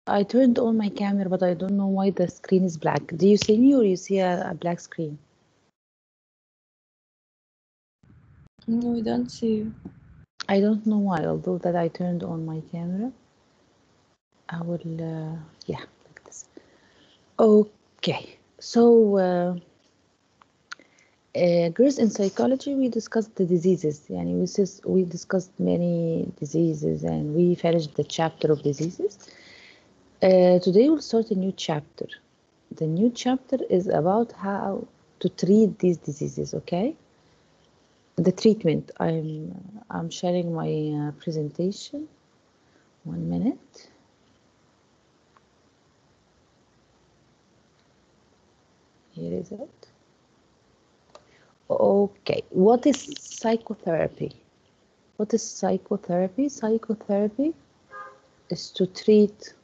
I turned on my camera, but I don't know why the screen is black. Do you see me or you see a black screen? No, we don't see you. I don't know why, although that I turned on my camera. I will, yeah, like this. Okay, so girls, in psychology, we discussed the diseases. Yani we discussed many diseases and we finished the chapter of diseases. Today we'll start a new chapter. The new chapter is about how to treat these diseases, okay? The treatment. I'm sharing my presentation. 1 minute. Here is it. Okay, what is psychotherapy? What is psychotherapy? Psychotherapy is to treat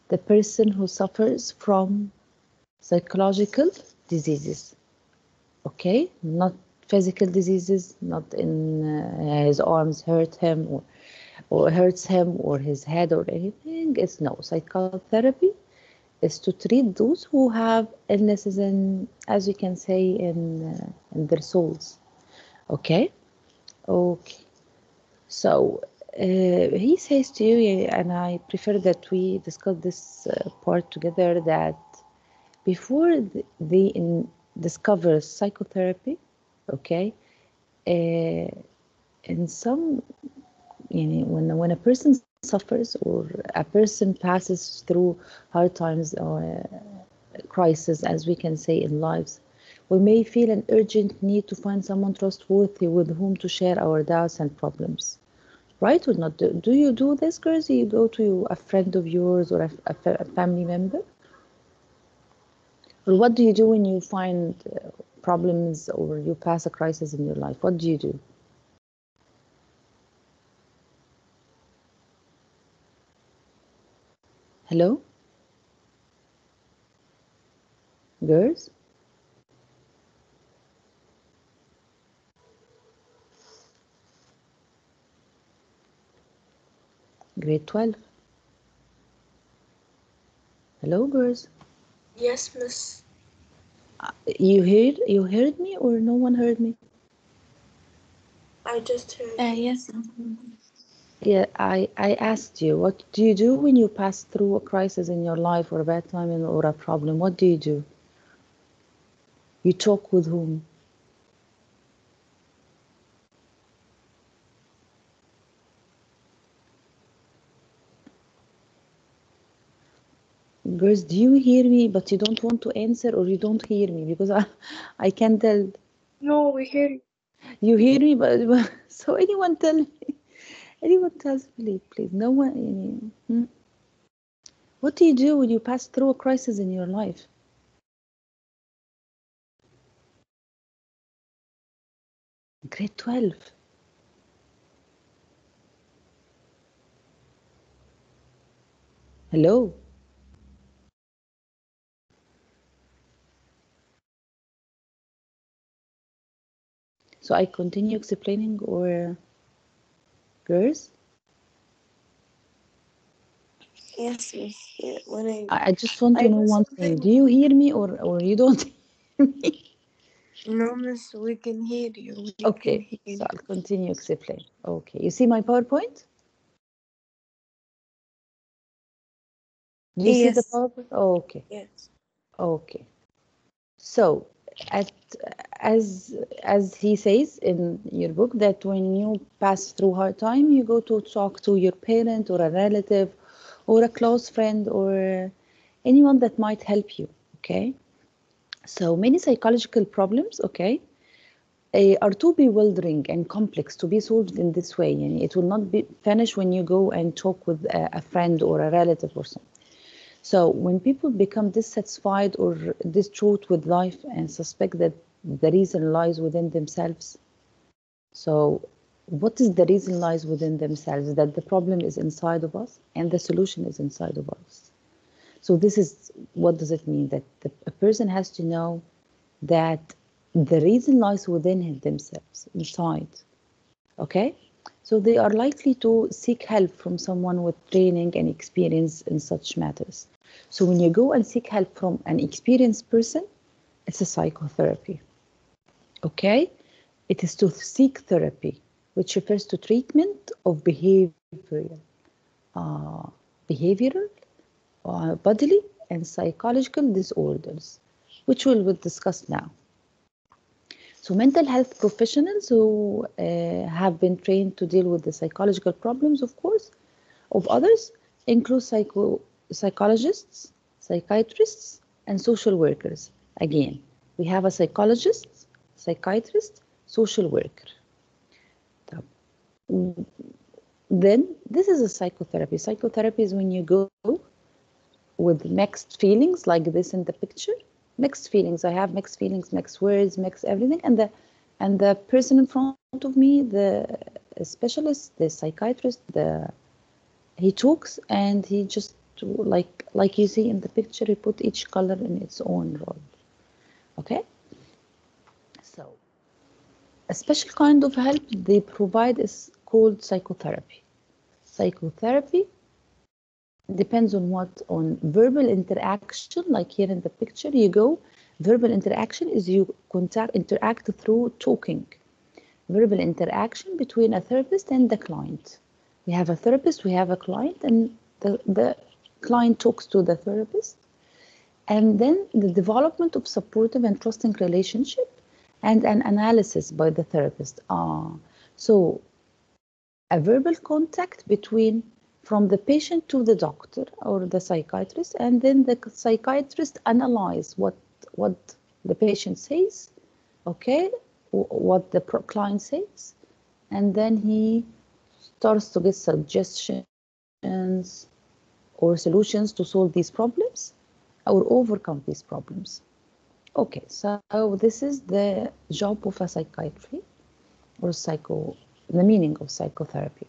the person who suffers from psychological diseases. Okay, not physical diseases, not in his arms hurt him or hurts him or his head or anything. It's no, psychotherapy is to treat those who have illnesses in, as you can say, in their souls. Okay, okay. So he says to you, and I prefer that we discuss this part together, that before they discover psychotherapy, okay, in some, you know, when a person suffers or a person passes through hard times or crisis, as we can say in lives, we may feel an urgent need to find someone trustworthy with whom to share our doubts and problems. Right or not? Do you do this, girls? Do you go to a friend of yours or a family member? Or what do you do when you find problems or you pass a crisis in your life? What do you do? Hello, girls? Grade 12. Hello, girls. Yes, miss. You heard me or no one heard me? I just heard you. Yes. Yeah, I asked you, what do you do when you pass through a crisis in your life or a bad time or a problem? What do you do? You talk with whom? Girls, do you hear me but you don't want to answer or you don't hear me? Because I can tell. No, we hear you. You hear me, but so anyone tell me, anyone tells me, please. No one. What do you do when you pass through a crisis in your life? Grade 12. Hello. So I continue explaining or girls? Yes, miss. Yeah, when I just want I to know do one thing. something. Do you hear me or you don't hear me? No, miss, we can hear you. We can Okay, hear so you. I'll continue explain. Okay, you see my PowerPoint? Do you see the Yes. PowerPoint? Okay, Yes. okay. So, at, as as he says in your book, that when you pass through hard time, you go to talk to your parent or a relative or a close friend or anyone that might help you. Okay. So many psychological problems, okay, are too bewildering and complex to be solved in this way. And it will not be finished when you go and talk with a friend or a relative or something. So when people become dissatisfied or distraught with life and suspect that the reason lies within themselves, so what is the reason lies within themselves? That the problem is inside of us and the solution is inside of us. So this is, what does it mean? That a person has to know that the reason lies within themselves, inside. Okay? So they are likely to seek help from someone with training and experience in such matters. So when you go and seek help from an experienced person, it's a psychotherapy. Okay? It is to seek therapy, which refers to treatment of uh, behavioral, bodily, and psychological disorders, which we will discuss now. So mental health professionals who have been trained to deal with the psychological problems, of course, of others include psychologists, psychiatrists, and social workers. Again, we have a psychologist, psychiatrist, social worker. Then this is a psychotherapy. Psychotherapy is when you go with mixed feelings like this in the picture. Mixed feelings. I have mixed feelings, mixed words, mixed everything. And the person in front of me, the specialist, the psychiatrist, he talks and he just like you see in the picture, he put each color in its own role. Okay? So a special kind of help they provide is called psychotherapy. Psychotherapy depends on what? On verbal interaction, like here in the picture, you go. Verbal interaction is you interact through talking. Verbal interaction between a therapist and the client. We have a therapist, we have a client, and the client talks to the therapist. And then the development of supportive and trusting relationship and an analysis by the therapist. So a verbal contact between from the patient to the doctor or the psychiatrist, and then the psychiatrist analyze what the patient says, okay, what the client says, and then he starts to get suggestions or solutions to solve these problems or overcome these problems. Okay, so this is the job of a psychiatry or the meaning of psychotherapy.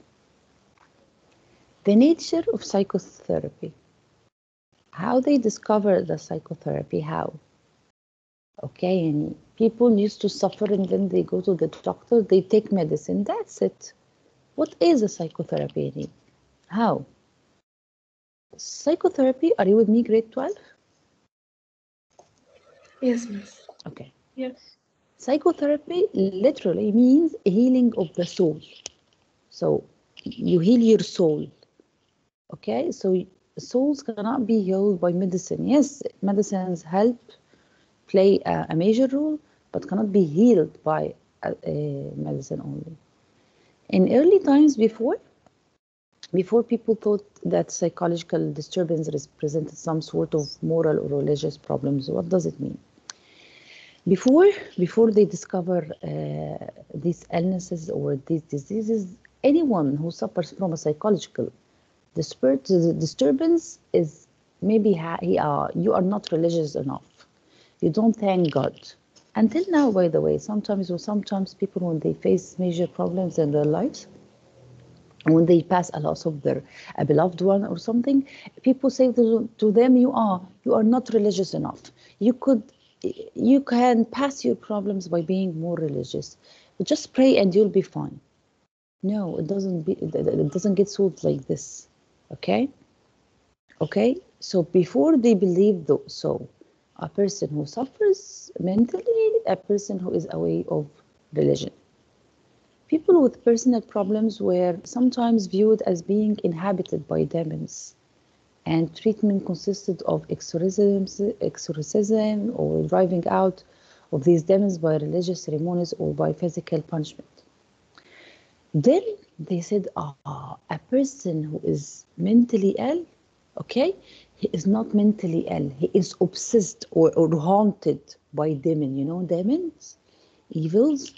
The nature of psychotherapy. How they discover the psychotherapy, how? Okay, and people used to suffer and then they go to the doctor, they take medicine, that's it. What is a psychotherapy? How? Psychotherapy, are you with me, grade 12? Yes, miss. Okay. Yes. Psychotherapy literally means healing of the soul. So you heal your soul. Okay, so souls cannot be healed by medicine. Yes, medicines help play a major role, but cannot be healed by medicine only. In early times before people thought that psychological disturbance represented some sort of moral or religious problems. What does it mean? Before they discover these illnesses or these diseases, anyone who suffers from a psychological disturbance is maybe you are not religious enough. You don't thank God. Until now, by the way, sometimes people, when they face major problems in their lives, when they pass a loss of a beloved one or something, people say to them, you are not religious enough. You can pass your problems by being more religious. Just pray and you'll be fine. No, it doesn't get solved like this. Okay, so before they believe so a person who suffers mentally, a person who is away of religion. People with personal problems were sometimes viewed as being inhabited by demons, and treatment consisted of exorcism or driving out of these demons by religious ceremonies or by physical punishment. Then they said, a person who is mentally ill, okay, he is not mentally ill. He is obsessed or haunted by demons. You know demons, evils.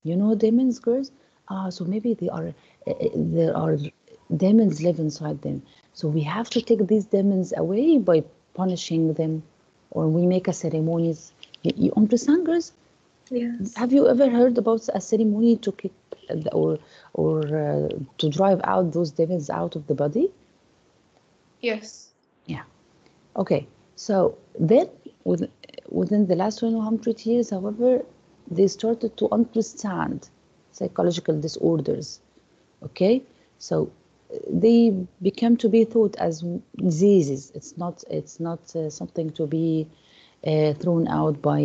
You know demons, girls. So maybe there are demons live inside them. So we have to take these demons away by punishing them, or we make a ceremonies. You understand, girls? Yes. Have you ever heard about a ceremony to kick or to drive out those demons out of the body? Yes. Yeah. Okay. So then, within the last 100 years, however, they started to understand psychological disorders. Okay, so they become to be thought as diseases. It's not something to be thrown out by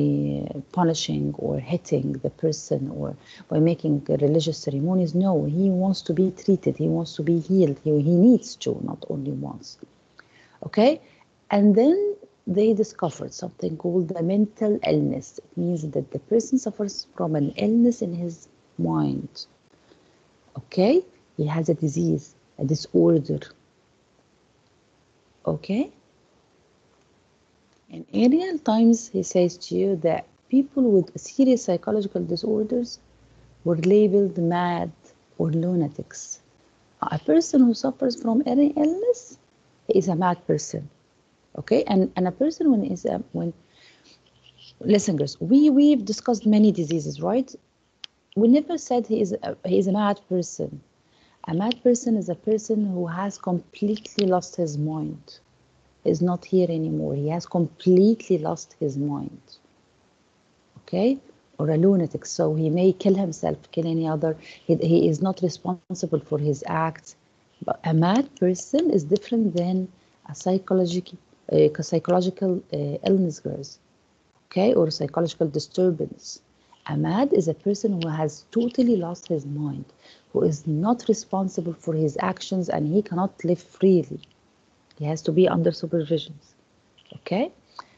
punishing or hitting the person or by making religious ceremonies. No, he wants to be treated. He wants to be healed. He needs to, not only once. Okay, and then they discovered something called the mental illness. It means that the person suffers from an illness in his mind. Okay, he has a disease, a disorder. Okay, in aerial times, he says to you that people with serious psychological disorders were labeled mad or lunatics. A person who suffers from any illness is a mad person. Okay, and a person when listen, girls, we've discussed many diseases, right? We never said he is a mad person. A mad person is a person who has completely lost his mind. Is not here anymore. He has completely lost his mind. Okay? Or a lunatic. So he may kill himself, kill any other. He is not responsible for his acts. But a mad person is different than a psychological illness, girls. Okay? Or psychological disturbance. A mad is a person who has totally lost his mind, who is not responsible for his actions, and he cannot live freely. He has to be under supervision. Okay,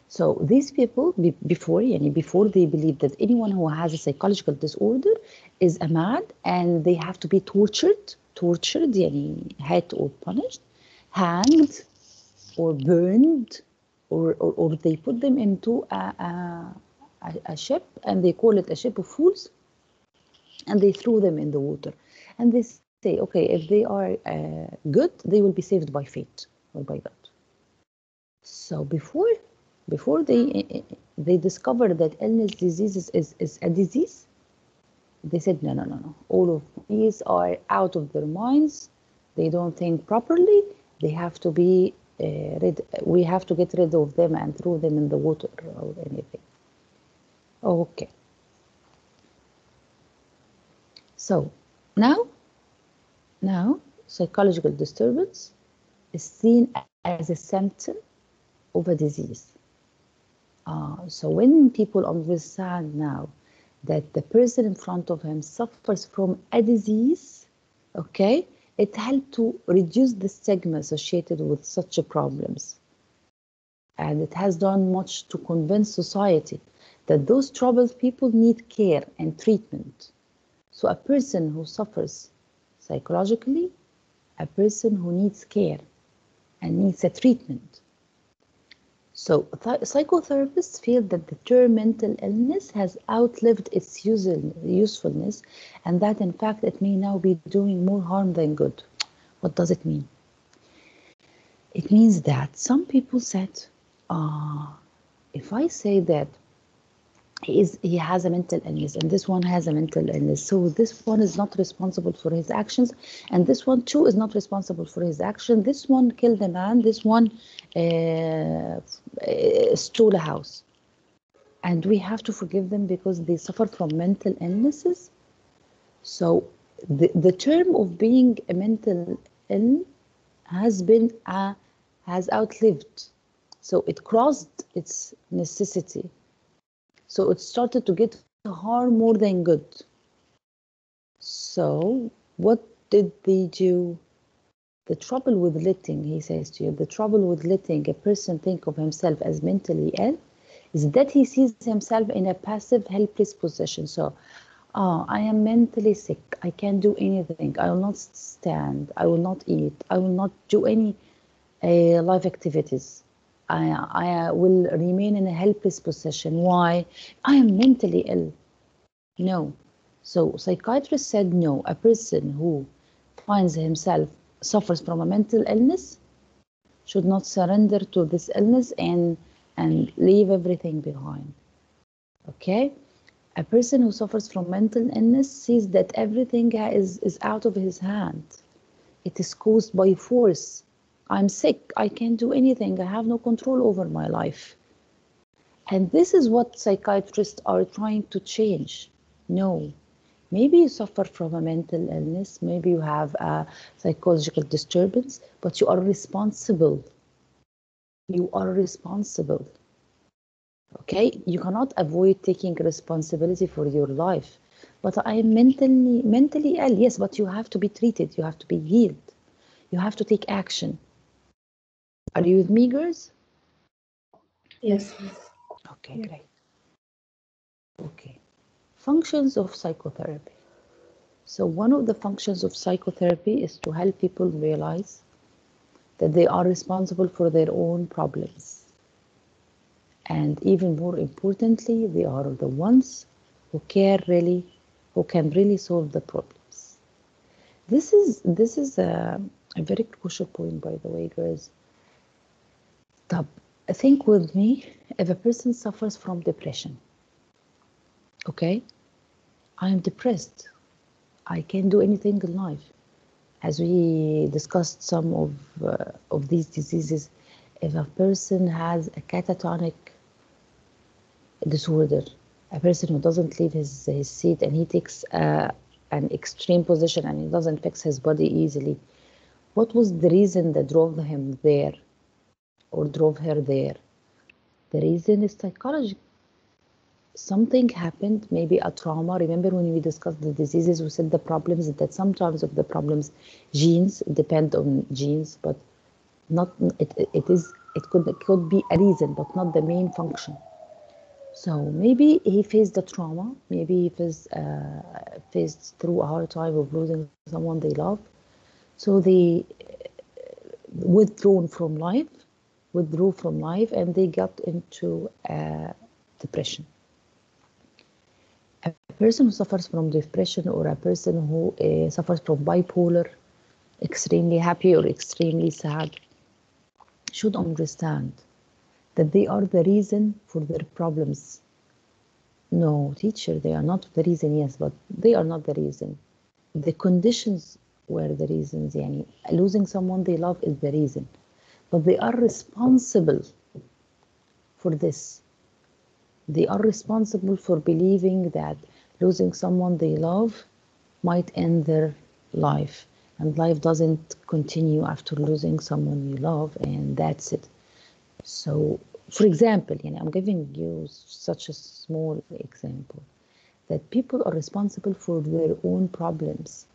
so these people before they believe that anyone who has a psychological disorder is a mad and they have to be tortured, hit or punished, hanged or burned, or they put them into a ship, and they call it a ship of fools, and they threw them in the water, and they say, okay, if they are good, they will be saved by fate or by God. So before they discovered that illness diseases is a disease, they said no. All of these are out of their minds. They don't think properly. They have to be we have to get rid of them and throw them in the water or anything. Okay. So now psychological disturbance is seen as a symptom of a disease. So when people understand now that the person in front of him suffers from a disease, okay, it helped to reduce the stigma associated with such problems. And it has done much to convince society that those troubled people need care and treatment. So a person who suffers psychologically, a person who needs care and needs a treatment. So psychotherapists feel that the term mental illness has outlived its usefulness, and that in fact it may now be doing more harm than good. What does it mean? It means that some people said, if I say that he has a mental illness and this one has a mental illness, so this one is not responsible for his actions, and this one too is not responsible for his action. This one killed a man, this one stole a house, and we have to forgive them because they suffer from mental illnesses. So the term of being a mental ill has outlived, so it crossed its necessity. So it started to get harm more than good. So what did they do? The trouble with letting, he says to you, the trouble with letting a person think of himself as mentally ill is that he sees himself in a passive, helpless position. So, I am mentally sick. I can't do anything. I will not stand. I will not eat. I will not do any life activities. I will remain in a helpless position. Why? I am mentally ill. No. So psychiatrists said no. A person who finds himself suffers from a mental illness should not surrender to this illness and leave everything behind. Okay? A person who suffers from mental illness sees that everything is out of his hand. It is caused by force. I'm sick. I can't do anything. I have no control over my life. And this is what psychiatrists are trying to change. No, Maybe you suffer from a mental illness, maybe you have a psychological disturbance, but you are responsible. You are responsible. Okay, you cannot avoid taking responsibility for your life. But I am mentally ill. Yes, but you have to be treated. You have to be healed. You have to take action. Are you with me, girls? Yes. Okay, great. Okay. Functions of psychotherapy. So one of the functions of psychotherapy is to help people realize that they are responsible for their own problems. And even more importantly, they are the ones who can really solve the problems. This is a very crucial point, by the way, guys. طب, think with me, if a person suffers from depression, okay, I am depressed. I can't do anything in life. As we discussed some of these diseases, if a person has a catatonic disorder, a person who doesn't leave his seat and he takes an extreme position and he doesn't fix his body easily, what was the reason that drove him there or drove her there? The reason is psychology. Something happened, maybe a trauma. Remember when we discussed the diseases, we said the problems that sometimes of the problems, genes depend on genes, but not it could be a reason, but not the main function. So maybe he faced the trauma, maybe he faced through a hard time of losing someone they love. So they withdrew from life, and they got into depression. A person who suffers from depression or a person who suffers from bipolar, extremely happy or extremely sad, should understand that they are the reason for their problems. No, teacher, they are not the reason, yes, but they are not the reason. The conditions were the reasons. Yani, losing someone they love is the reason. But they are responsible for this. They are responsible for believing that losing someone they love might end their life. And life doesn't continue after losing someone you love, and that's it. So, for example, I'm giving you such a small example that people are responsible for their own problems.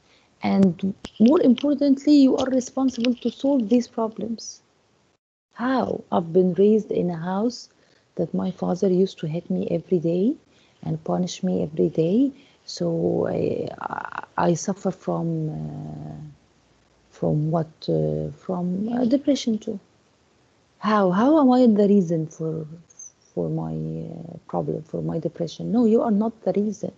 And more importantly, you are responsible to solve these problems. How? I've been raised in a house that my father used to hit me every day and punish me every day. So I suffer from what? From depression too. How? How am I the reason for my problem, for my depression? No, you are not the reason.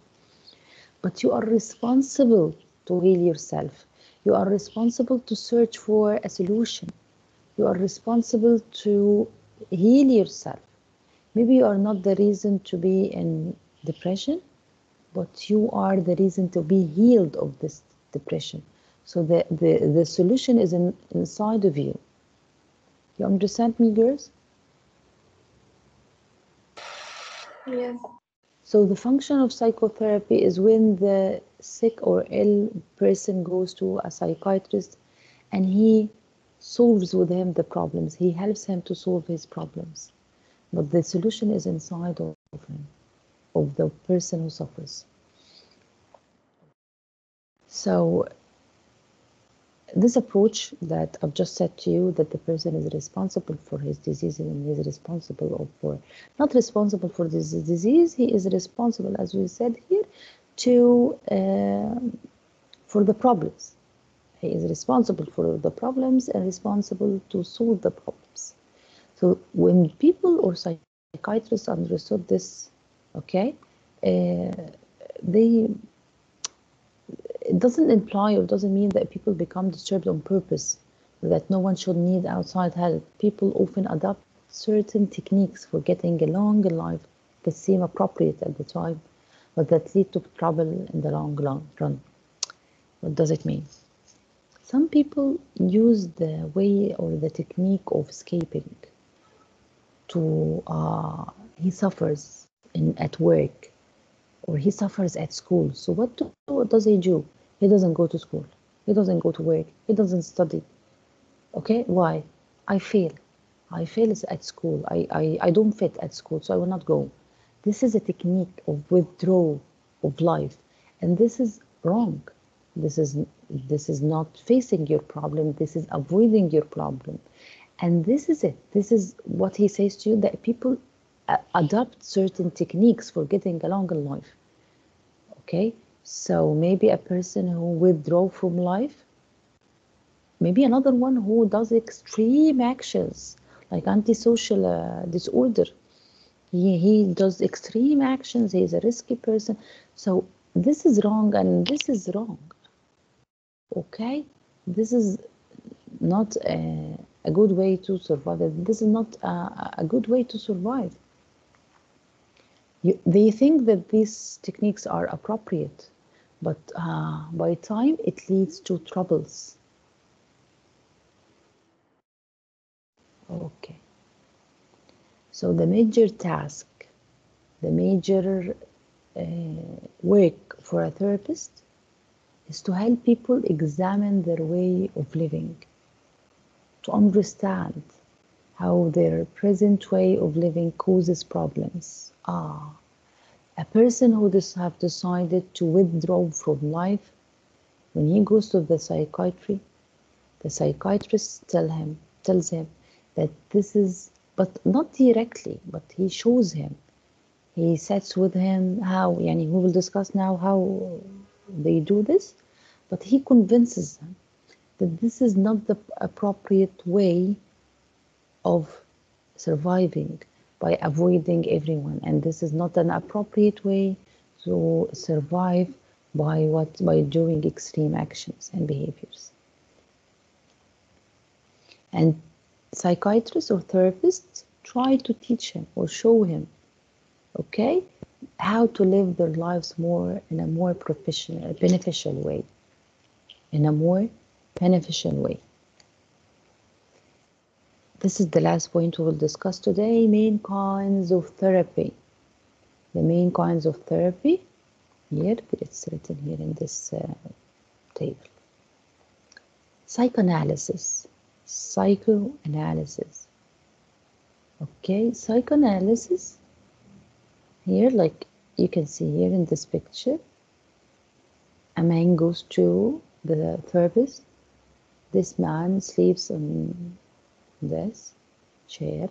But you are responsible to heal yourself. You are responsible to search for a solution. You are responsible to heal yourself. Maybe you are not the reason to be in depression, but you are the reason to be healed of this depression. So the solution is inside of you. You understand me, girls? Yes. So the function of psychotherapy is when the sick or ill person goes to a psychiatrist and he solves with him the problems. He helps him to solve his problems. But the solution is inside of him, of the person who suffers. So this approach that I've just said to you, that the person is responsible for his disease and is responsible for, not responsible for this disease, he is responsible, as we said here, to for the problems. He is responsible for the problems and responsible to solve the problems. So when people or psychiatrists understood this, okay, they it doesn't imply or doesn't mean that people become disturbed on purpose, that no one should need outside help. People often adopt certain techniques for getting along in life that seem appropriate at the time, but that lead to trouble in the long run. What does it mean? Some people use the way or the technique of escaping to, he suffers at work or he suffers at school. So what does he do? He doesn't go to school. He doesn't go to work. He doesn't study. Okay, why? I fail. I fail at school. I don't fit at school, so I will not go. This is a technique of withdrawal of life, and this is wrong. This is this is not facing your problem. This is avoiding your problem, and this is it. This is what he says to you, that people adopt certain techniques for getting along in life. Okay, so maybe a person who withdraw from life, maybe another one who does extreme actions like antisocial disorder. He does extreme actions. He's a risky person. So this is wrong and this is wrong. Okay, this is not a good way to survive. This is not a good way to survive. They think that these techniques are appropriate, but by time it leads to troubles. Okay. So the major task, the major work for a therapist is to help people examine their way of living, to understand how their present way of living causes problems. A person who have decided to withdraw from life, when he goes to the psychiatry, the psychiatrist tells him that this is, but not directly, but he shows him. He sits with him how, we will discuss now how they do this, but he convinces him that this is not the appropriate way of surviving, by avoiding everyone, and this is not an appropriate way to survive by doing extreme actions and behaviors. And psychiatrists or therapists try to teach him or show him, okay, how to live their lives in a more beneficial way. In a more beneficial way. This is the last point we will discuss today, main kinds of therapy. The main kinds of therapy, here, it's written here in this table. Psychoanalysis. Psychoanalysis. Okay, psychoanalysis, here, like you can see here in this picture, a man goes to the therapist. This man sleeps on this chair.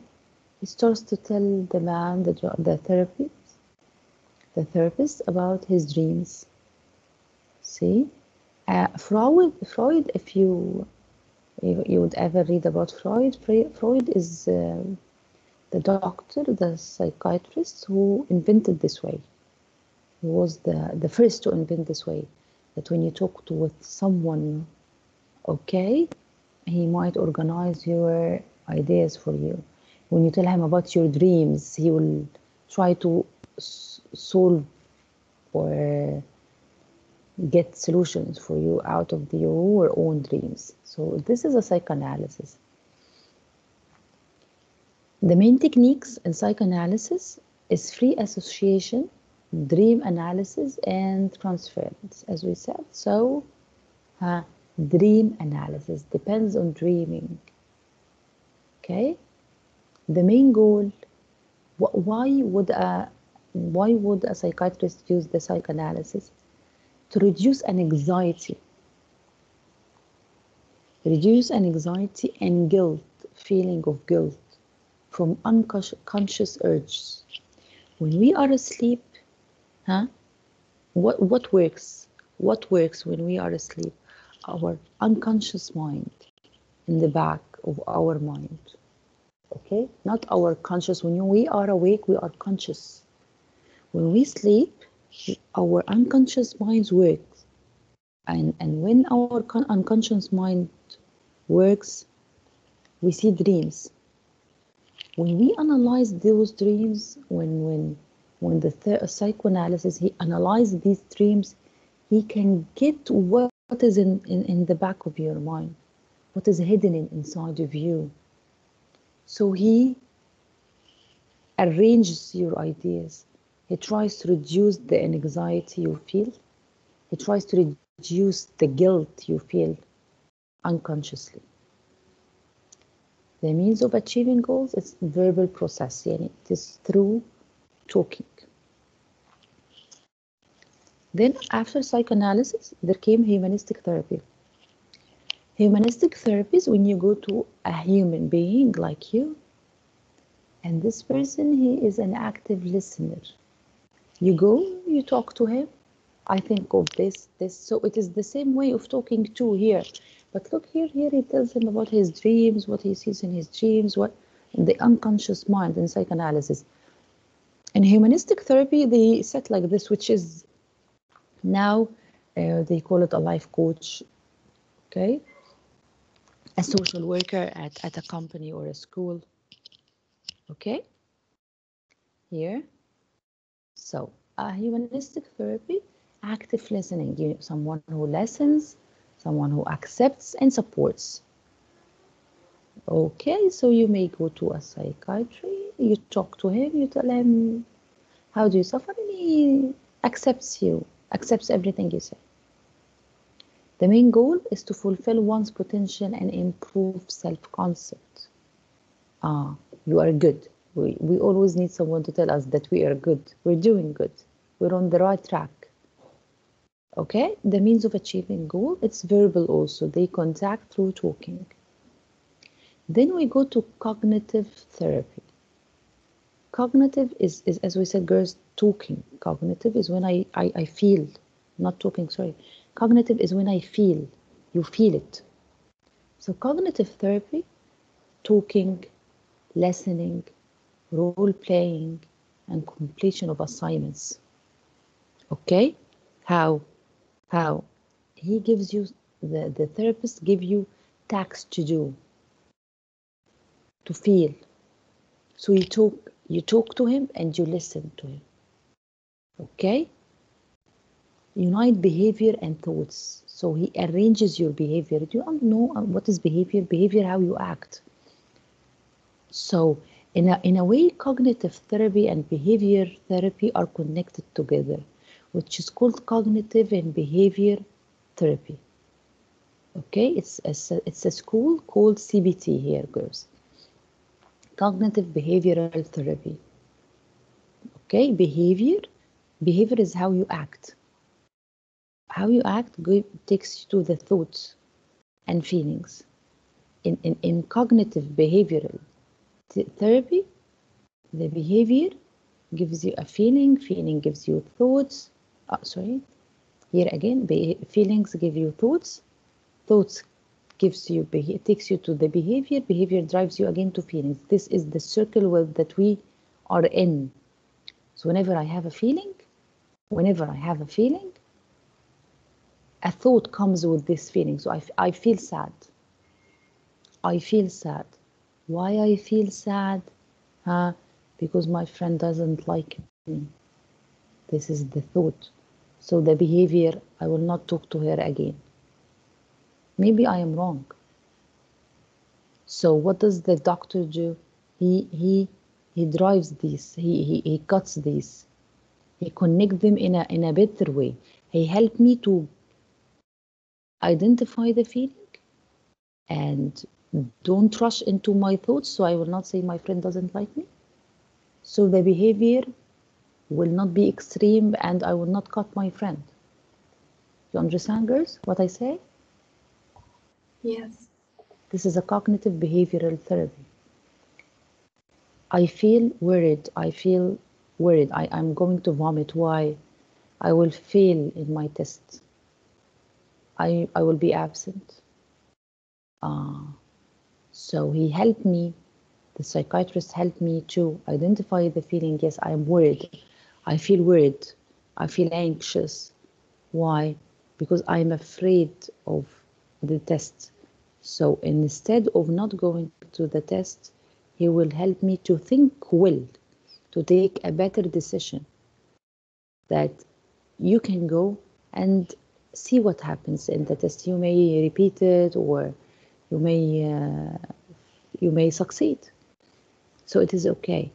He starts to tell the man, the therapist about his dreams. See, Freud. If you would ever read about Freud, Freud is the doctor, the psychiatrist who invented this way. He was the first to invent this way. That when you talk with someone, okay, he might organize your ideas for you. When you tell him about your dreams, he will try to solve or get solutions for you out of your own dreams. So this is a psychoanalysis. The main techniques in psychoanalysis is free association, dream analysis, and transference, as we said. So dream analysis depends on dreaming. Okay, the main goal. Why would a psychiatrist use the psychoanalysis? To reduce an anxiety. Reduce an anxiety and guilt, feeling of guilt from unconscious urges. When we are asleep, what works? What works when we are asleep? Our unconscious mind in the back of our mind. Okay, not our conscious. When we are awake, we are conscious. When we sleep, our unconscious minds work, and when our unconscious mind works, we see dreams. When we analyze those dreams, when the psychoanalysis, he analyzes these dreams, he can get what is in the back of your mind, what is hidden inside of you. So he arranges your ideas. He tries to reduce the anxiety you feel. He tries to reduce the guilt you feel unconsciously. The means of achieving goals is verbal process, يعني it is through talking. Then after psychoanalysis, there came humanistic therapy. Humanistic therapy is when you go to a human being like you, and this person, he is an active listener. You go, you talk to him. I think of this. So it is the same way of talking to here. But look here, he tells him about his dreams, what he sees in his dreams, what in the unconscious mind in psychoanalysis. In humanistic therapy, they set like this, which is now they call it a life coach, okay? A social worker at a company or a school, okay? Here. So humanistic therapy, active listening, someone who listens, someone who accepts and supports. Okay, so you may go to a psychiatry, you talk to him, you tell him, how do you suffer? And he accepts you, accepts everything you say. The main goal is to fulfill one's potential and improve self-concept. You are good. We always need someone to tell us that we are good. We're doing good. We're on the right track. Okay, the means of achieving goal, it's verbal also. They contact through talking. Then we go to cognitive therapy. Cognitive is as we said, girls, talking. Cognitive is when I feel, not talking, sorry. Cognitive is when I feel, you feel it. So cognitive therapy, talking, listening, role playing, and completion of assignments. Okay, how he gives you, the therapist give you tasks to do, to feel. So you talk to him and you listen to him. Okay, unite behavior and thoughts. So he arranges your behavior. Do you all know what is behavior? Behavior, how you act. So in a way, cognitive therapy and behavior therapy are connected together, which is called cognitive and behavior therapy. Okay, it's a school called CBT here, girls. Cognitive behavioral therapy. Okay, behavior is how you act. How you act takes you to the thoughts and feelings. In cognitive behavioral therapy, the behavior gives you a feeling gives you thoughts. Here again, feelings give you thoughts gives you takes you to the behavior drives you again to feelings. This is the circle that we are in. So whenever I have a feeling, a thought comes with this feeling. So I feel sad. Why I feel sad? Because my friend doesn't like me. This is the thought. So the behavior, I will not talk to her again. Maybe I am wrong. So what does the doctor do? He drives these. He cuts these. He connects them in a better way. He helped me to identify the feeling and don't rush into my thoughts. So I will not say my friend doesn't like me. So the behavior will not be extreme and I will not cut my friend. You understand, girls, what I say? Yes. This is a cognitive behavioral therapy. I feel worried. I'm going to vomit. Why? I will fail in my test. I will be absent. So he helped me, the psychiatrist helped me to identify the feeling. Yes, I am worried. I feel worried. I feel anxious. Why? Because I'm afraid of the test. So instead of not going to the test, he will help me to think well, to take a better decision, that you can go and see what happens in the test. You may repeat it or you may succeed. So it is okay.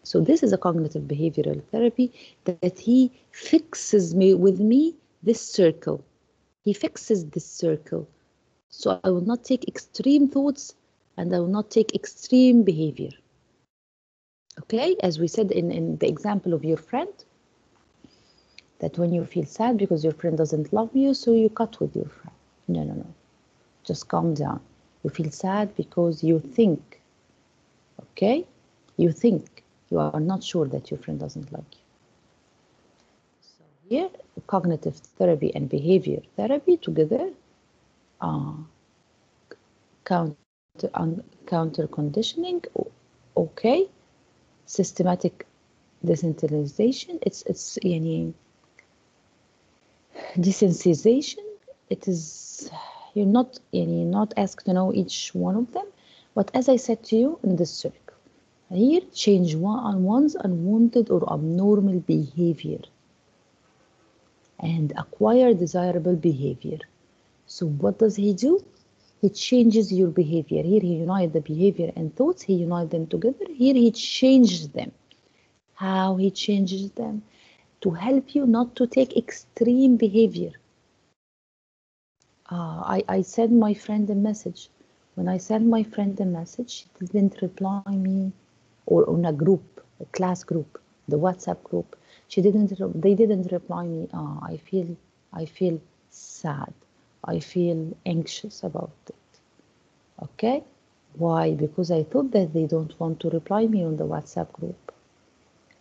So this is a cognitive behavioral therapy that he fixes me with me this circle. He fixes this circle. So I will not take extreme thoughts and I will not take extreme behavior. Okay, as we said in the example of your friend, that when you feel sad because your friend doesn't love you, so you cut with your friend. No, no, no. Just calm down. You feel sad because you think, okay? You think. You are not sure that your friend doesn't like you. So here, cognitive therapy and behavior therapy together, counter conditioning, okay? Systematic desensitization, it's يعني desensitization. It is, you're not asked to know each one of them, but as I said to you in this circle, here change one's unwanted or abnormal behavior and acquire desirable behavior. So what does he do? He changes your behavior. Here he unites the behavior and thoughts, he unites them together. Here he changes them. How he changes them? To help you not to take extreme behavior. I sent my friend a message. When I sent my friend a message, she didn't reply me, or on a group, a class group, the WhatsApp group. They didn't reply me. I feel sad. I feel anxious about it. Okay? Why? Because I thought that they don't want to reply me on the WhatsApp group.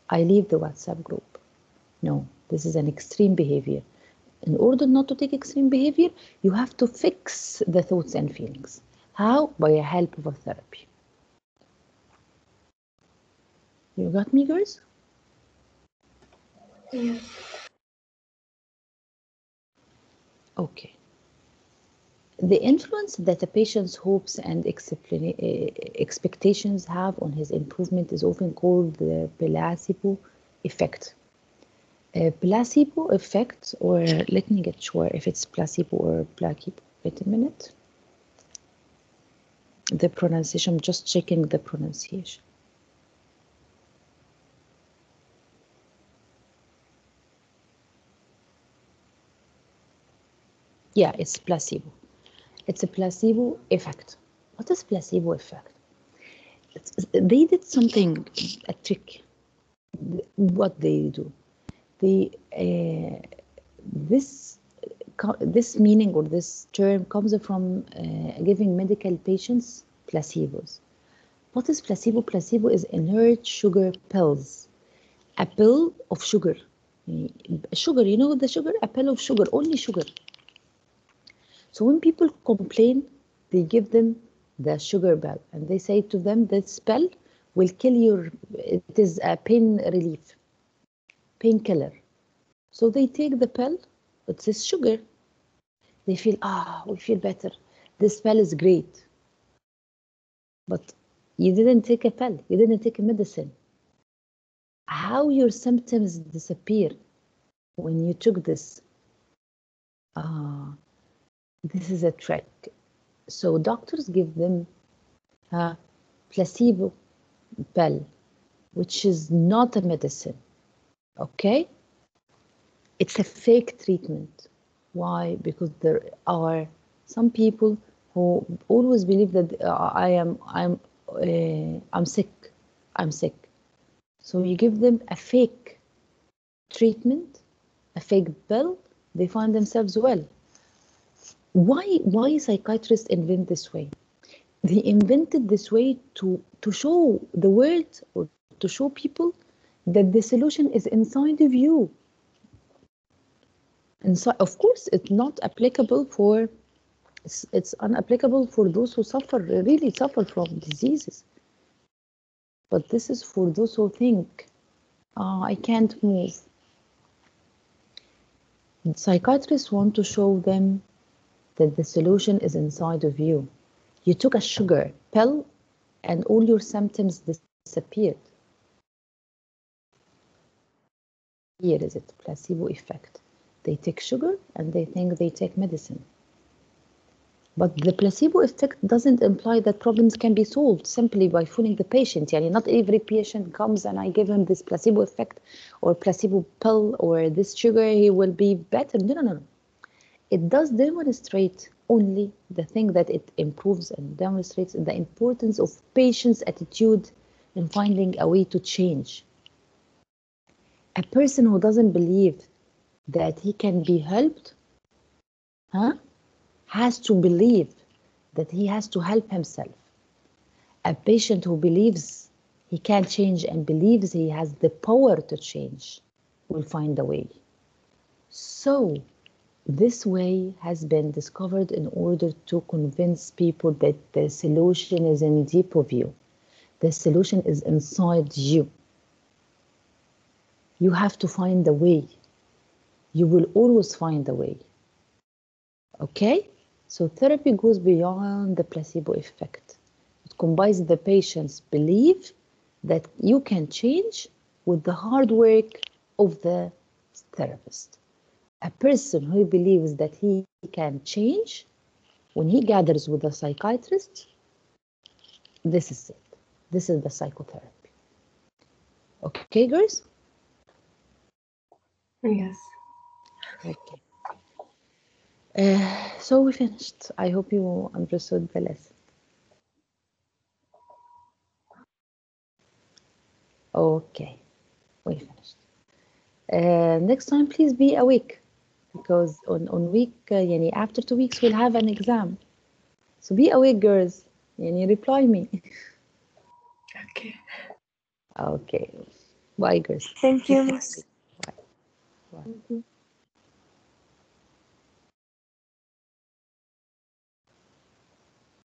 I leave the WhatsApp group. No, this is an extreme behavior. In order not to take extreme behavior, you have to fix the thoughts and feelings. How? By a help of a therapy. You got me, girls? Yes. Okay. The influence that a patient's hopes and expectations have on his improvement is often called the placebo effect. Placebo effect, or let me get sure if it's placebo or placebo. Wait a minute. The pronunciation, I'm just checking the pronunciation. Yeah, it's placebo. It's a placebo effect. What is placebo effect? They did something, a trick. What they do, they this meaning or this term comes from giving medical patients placebos. What is placebo? Placebo is inert sugar pills. A pill of sugar. Sugar, you know the sugar? A pill of sugar, only sugar. So when people complain, they give them the sugar pill and they say to them, this pill will kill your, it is a pain relief, painkiller. So they take the pill, it says sugar. They feel, we feel better. This pill is great. But you didn't take a pill, you didn't take a medicine. How your symptoms disappear when you took this? This is a trick. So doctors give them a placebo pill, which is not a medicine, okay? It's a fake treatment. Why? Because there are some people who always believe that I'm sick. I'm sick. So you give them a fake treatment, a fake pill, they find themselves well. Why psychiatrists invent this way? They invented this way to show the world or to show people that the solution is inside of you. And so, of course, it's not applicable for, it's unapplicable for those who really suffer from diseases. But this is for those who think, I can't move. Psychiatrists want to show them that the solution is inside of you. You took a sugar pill and all your symptoms disappeared. Here is it, placebo effect. They take sugar and they think they take medicine. But the placebo effect doesn't imply that problems can be solved simply by fooling the patient. Yani not every patient comes and I give him this placebo effect or placebo pill or this sugar, he will be better. No, no, no, no. It does demonstrate only the thing that it improves and demonstrates the importance of patient's attitude in finding a way to change. A person who doesn't believe that he can be helped, huh, has to believe that he has to help himself. A patient who believes he can change and believes he has the power to change will find a way. So, this way has been discovered in order to convince people that the solution is in deep of you. The solution is inside you. You have to find a way. You will always find a way. Okay? So therapy goes beyond the placebo effect. It combines the patient's belief that you can change with the hard work of the therapist. A person who believes that he can change, when he gathers with a psychiatrist, this is it. This is the psychotherapy. Okay, girls? Yes. Okay. So we finished. I hope you understood the lesson. Okay, we finished. Next time, please be awake because on week, yani after 2 weeks, we'll have an exam. So be awake, girls. Yani reply me. Okay. Okay. Bye, girls. Thank Keep you, it Miss. awake. Bye. Bye. Thank you.